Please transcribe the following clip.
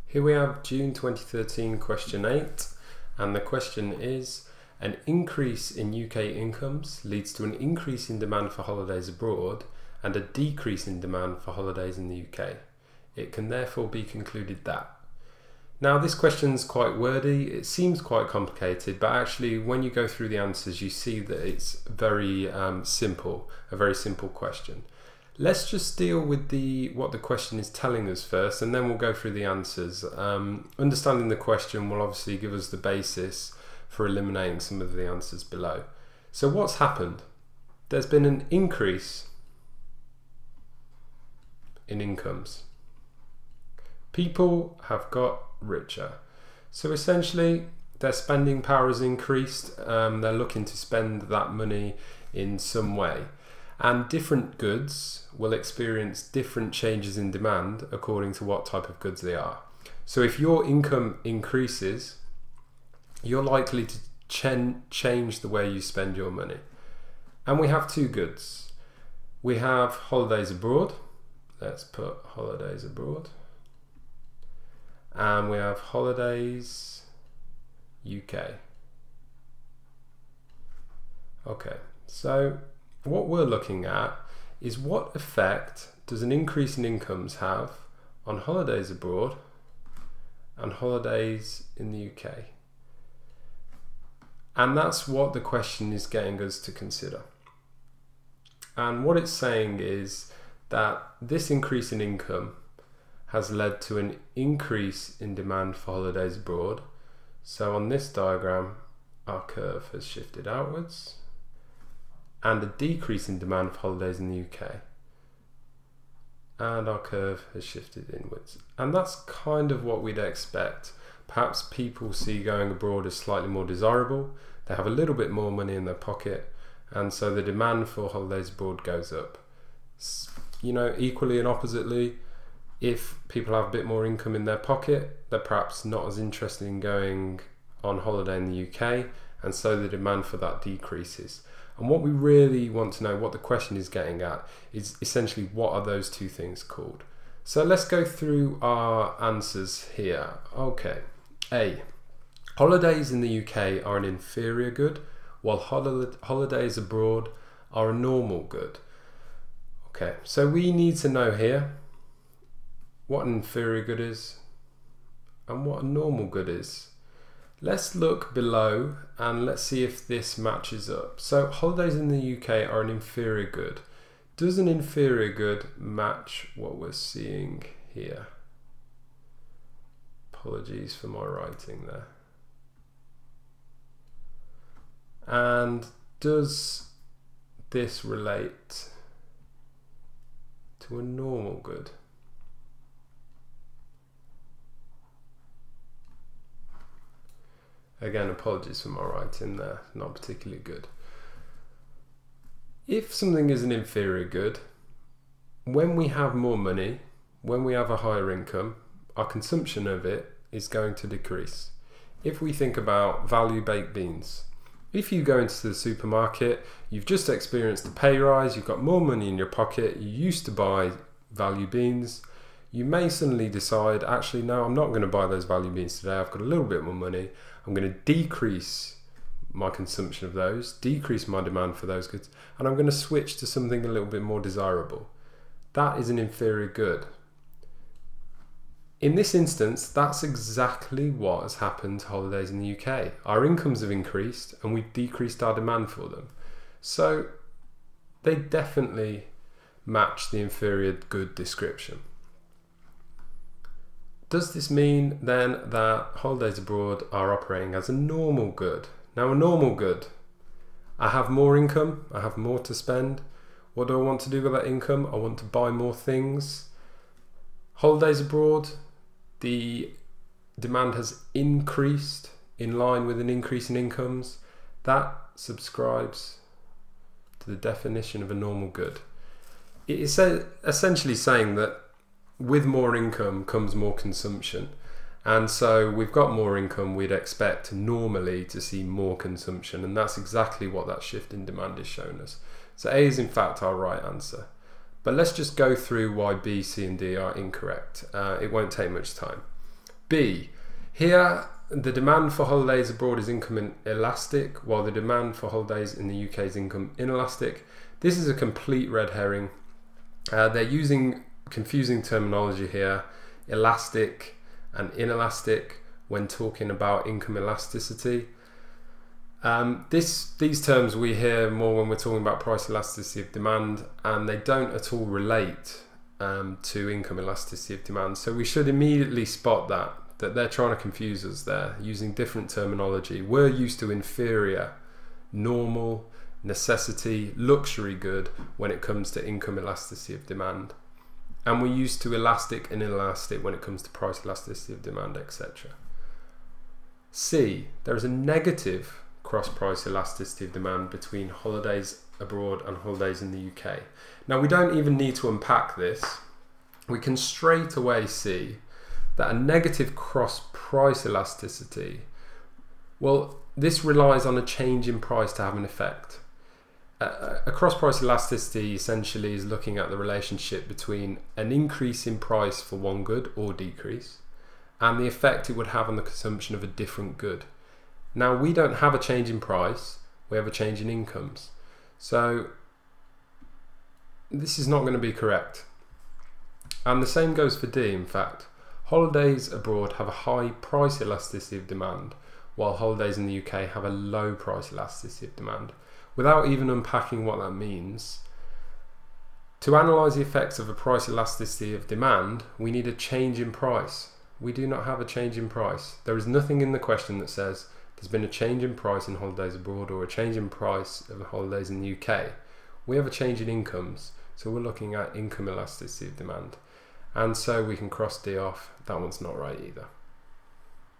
Here we have June 2013 question 8, and the question is: an increase in UK incomes leads to an increase in demand for holidays abroad and a decrease in demand for holidays in the UK. It can therefore be concluded that. Now this question's quite wordy, it seems quite complicated, but actually when you go through the answers you see that it's very simple, a very simple question. Let's just deal with what the question is telling us first, and then we'll go through the answers. Understanding the question will obviously give us the basis for eliminating some of the answers below. So what's happened? There's been an increase in incomes. People have got richer. So essentially their spending power has increased. They're looking to spend that money in some way. And different goods will experience different changes in demand according to what type of goods they are. So if your income increases, you're likely to change the way you spend your money. And we have two goods. We have holidays abroad. Let's put holidays abroad. And we have holidays UK. Okay, so what we're looking at is what effect does an increase in incomes have on holidays abroad and holidays in the UK. And that's what the question is getting us to consider. And what it's saying is that this increase in income has led to an increase in demand for holidays abroad. So on this diagram, our curve has shifted outwards, and a decrease in demand for holidays in the UK. And our curve has shifted inwards. And that's kind of what we'd expect. Perhaps people see going abroad as slightly more desirable. They have a little bit more money in their pocket, and so the demand for holidays abroad goes up. You know, equally and oppositely, if people have a bit more income in their pocket, they're perhaps not as interested in going on holiday in the UK, and so the demand for that decreases. And what we really want to know, what the question is getting at, is essentially what are those two things called. So let's go through our answers here. Okay, A. Holidays in the UK are an inferior good, while holidays abroad are a normal good. Okay, so we need to know here what an inferior good is and what a normal good is. Let's look below and let's see if this matches up. So holidays in the UK are an inferior good. Does an inferior good match what we're seeing here? Apologies for my writing there. And does this relate to a normal good? Again, apologies for my writing there, not particularly good. If something is an inferior good, when we have more money, when we have a higher income, our consumption of it is going to decrease. If we think about value baked beans, if you go into the supermarket, you've just experienced a pay rise, you've got more money in your pocket, you used to buy value beans, you may suddenly decide, actually no, I'm not going to buy those value beans today, I've got a little bit more money, I'm going to decrease my consumption of those, decrease my demand for those goods, and I'm going to switch to something a little bit more desirable. That is an inferior good. In this instance, that's exactly what has happened to holidays in the UK. Our incomes have increased and we've decreased our demand for them. So they definitely match the inferior good description. Does this mean then that holidays abroad are operating as a normal good? Now a normal good, I have more income, I have more to spend. What do I want to do with that income? I want to buy more things. Holidays abroad, the demand has increased in line with an increase in incomes. That subscribes to the definition of a normal good. It is essentially saying that with more income comes more consumption, and so we've got more income, we'd expect normally to see more consumption, and that's exactly what that shift in demand is showing us. So A is in fact our right answer. But let's just go through why B, C and D are incorrect. It won't take much time. B, here the demand for holidays abroad is income elastic, while the demand for holidays in the UK is income inelastic. This is a complete red herring. They're using confusing terminology here, elastic and inelastic, when talking about income elasticity. These terms we hear more when we're talking about price elasticity of demand, and they don't at all relate to income elasticity of demand. So we should immediately spot that they're trying to confuse us there, using different terminology. We're used to inferior, normal, necessity, luxury good when it comes to income elasticity of demand. And we're used to elastic and inelastic when it comes to price elasticity of demand, etc. C, there is a negative cross-price elasticity of demand between holidays abroad and holidays in the UK. Now, we don't even need to unpack this. We can straight away see that a negative cross-price elasticity, well, this relies on a change in price to have an effect. A cross-price elasticity essentially is looking at the relationship between an increase in price for one good or decrease and the effect it would have on the consumption of a different good. Now, we don't have a change in price, we have a change in incomes. So this is not going to be correct. And the same goes for D, in fact. Holidays abroad have a high price elasticity of demand, while holidays in the UK have a low price elasticity of demand. Without even unpacking what that means, to analyse the effects of a price elasticity of demand, we need a change in price. We do not have a change in price. There is nothing in the question that says there's been a change in price in holidays abroad or a change in price of holidays in the UK. We have a change in incomes, so we're looking at income elasticity of demand. And so we can cross D off. That one's not right either.